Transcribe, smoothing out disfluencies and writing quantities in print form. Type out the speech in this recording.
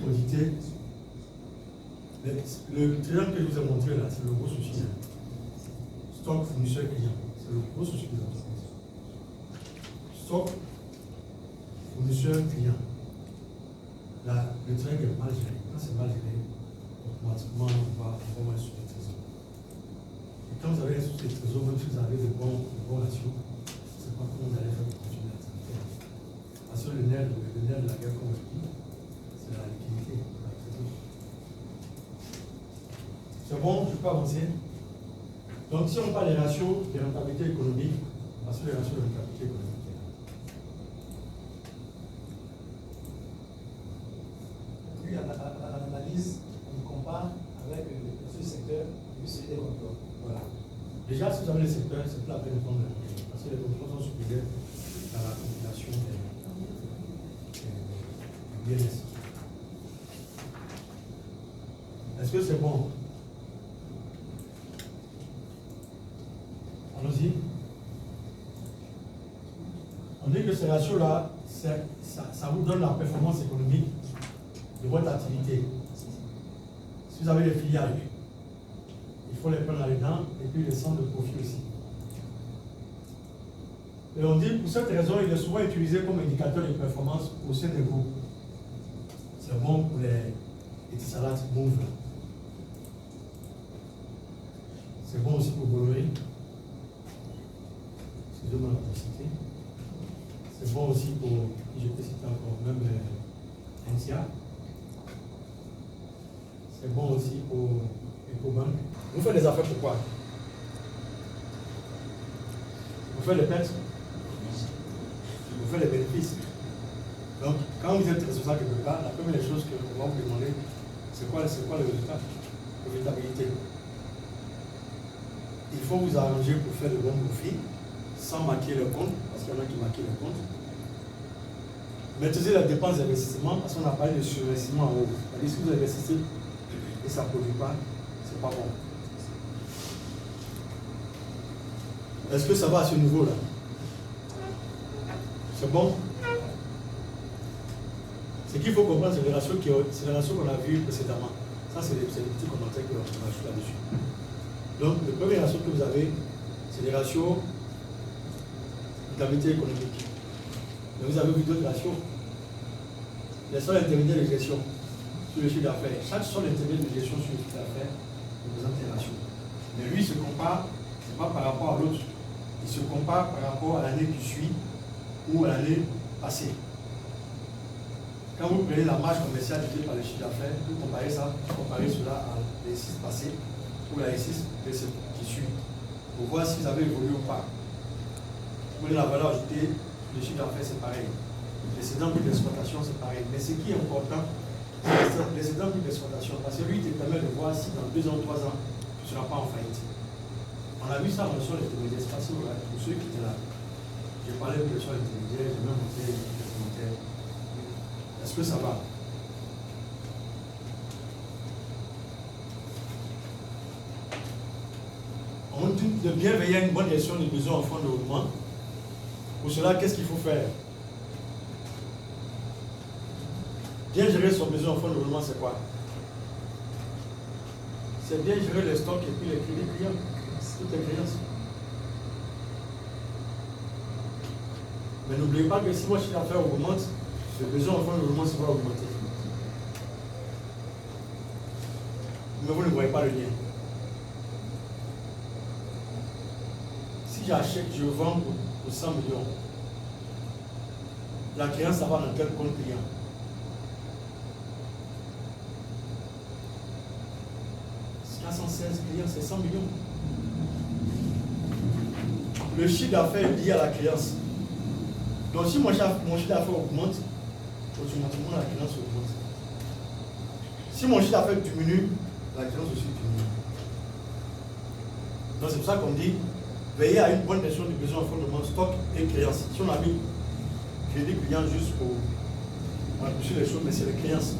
auditer. Le triangle que je vous ai montré là, c'est le gros souci. Stock, fournisseur, client. C'est le gros souci de l'entreprise. Stock, fournisseur, client. Là, le triangle est mal géré. Quand c'est mal géré, automatiquement, on va avoir un souci de trésor. Et quand vous avez un souci de trésor, même si vous avez de bons ratios, c'est pas comment vous allez faire pour continuer l'activité. Parce que le nerf de la guerre, comme on dit, c'est la liquidité. C'est bon, je peux avancer. Donc, si on parle des ratios de rentabilité économique, parce que les ratios de rentabilité économique, puis à l'analyse, on compare avec ce secteur et celui des contrôles. voilà. Déjà, si vous avez les secteurs, c'est plus la peine de prendre parce que les contrôles sont supérieurs à la compilation des BNS. Est-ce que c'est bon? Allons-y. On dit que ces ratios-là, ça vous donne la performance économique de votre activité. Si vous avez des filiales, il faut les prendre là-dedans et puis les centres de profit aussi. Et on dit, pour cette raison, il est souvent utilisé comme indicateur de performance au sein des groupes. C'est bon pour les salades mauves. C'est bon aussi pour Bolloré. Excusez-moi la publicité. C'est bon aussi pour, je peux citer encore, même NCA. C'est bon aussi pour EcoBank. Vous faites des affaires pourquoi? Vous faites les pertes, vous faites les bénéfices. Donc, quand vous êtes responsable quelque part, la première chose qu'on va vous demander, c'est quoi le résultat? La profitabilité. Il faut vous arranger pour faire de bons profits, sans maquiller le compte, parce qu'il y en a qui maquillent le compte. Maîtriser la dépense d'investissement, parce qu'on a parlé de surinvestissement en haut. C'est-à-dire, si vous investissez et ça ne produit pas, c'est pas bon. Est-ce que ça va à ce niveau-là? C'est bon? Ce qu'il faut comprendre, c'est les ratios qu'on a vues précédemment. Ça, c'est les petits commentaires qu'on a ajoutés là-dessus. Donc, le premier ratio que vous avez, c'est les ratios de rentabilité économique. Mais vous avez vu d'autres ratios. Les sols intermédiaires de gestion sur le chiffre d'affaires. Chaque sol intermédiaire de gestion sur le chiffre d'affaires représente un ratio. Mais lui, il se compare, ce n'est pas par rapport à l'autre. Il se compare par rapport à l'année qui suit ou à l'année passée. Quand vous prenez la marge commerciale utilisée par le chiffre d'affaires, vous comparez ça, comparez cela à l'exercice passé ou à l'exercice qui suit, pour voir si vous avez évolué ou pas. Vous prenez la valeur ajoutée, le chiffre d'affaires c'est pareil. L'excédent prix d'exploitation c'est pareil. Mais ce qui est important, c'est l'excédent prix d'exploitation, parce que lui il te permet de voir si dans 2 ans, 3 ans, tu ne seras pas en faillite. On a vu ça dans le sol intermédiaire, c'est facile pour ceux qui étaient là. J'ai parlé de le sol intermédiaire, j'ai même montré les commentaires. Est-ce que ça va? On dit de bien veiller à une bonne gestion des besoins en fonds de roulement. Pour cela, qu'est-ce qu'il faut faire? Bien gérer son besoin en fonds de roulement, c'est quoi? C'est bien gérer les stocks et puis les crédits clients. Toutes les créances. Mais n'oubliez pas que si votre chiffre d'affaires augmente, le besoin en fonds de roulement va augmenter. Mais vous ne voyez pas le lien. Si j'achète, je vends pour 100 millions, la créance, ça va dans quel compte client? C'est 416 clients, c'est 100 millions. Le chiffre d'affaires est lié à la créance. Donc si mon chiffre d'affaires augmente, automatiquement la créance augmente. Si mon chiffre d'affaires diminue, la créance aussi diminue. Donc c'est pour ça qu'on dit veiller à une bonne gestion du besoin en fondement, stock et créance. Si on a mis crédit client juste pour pousser les choses, mais c'est les créances.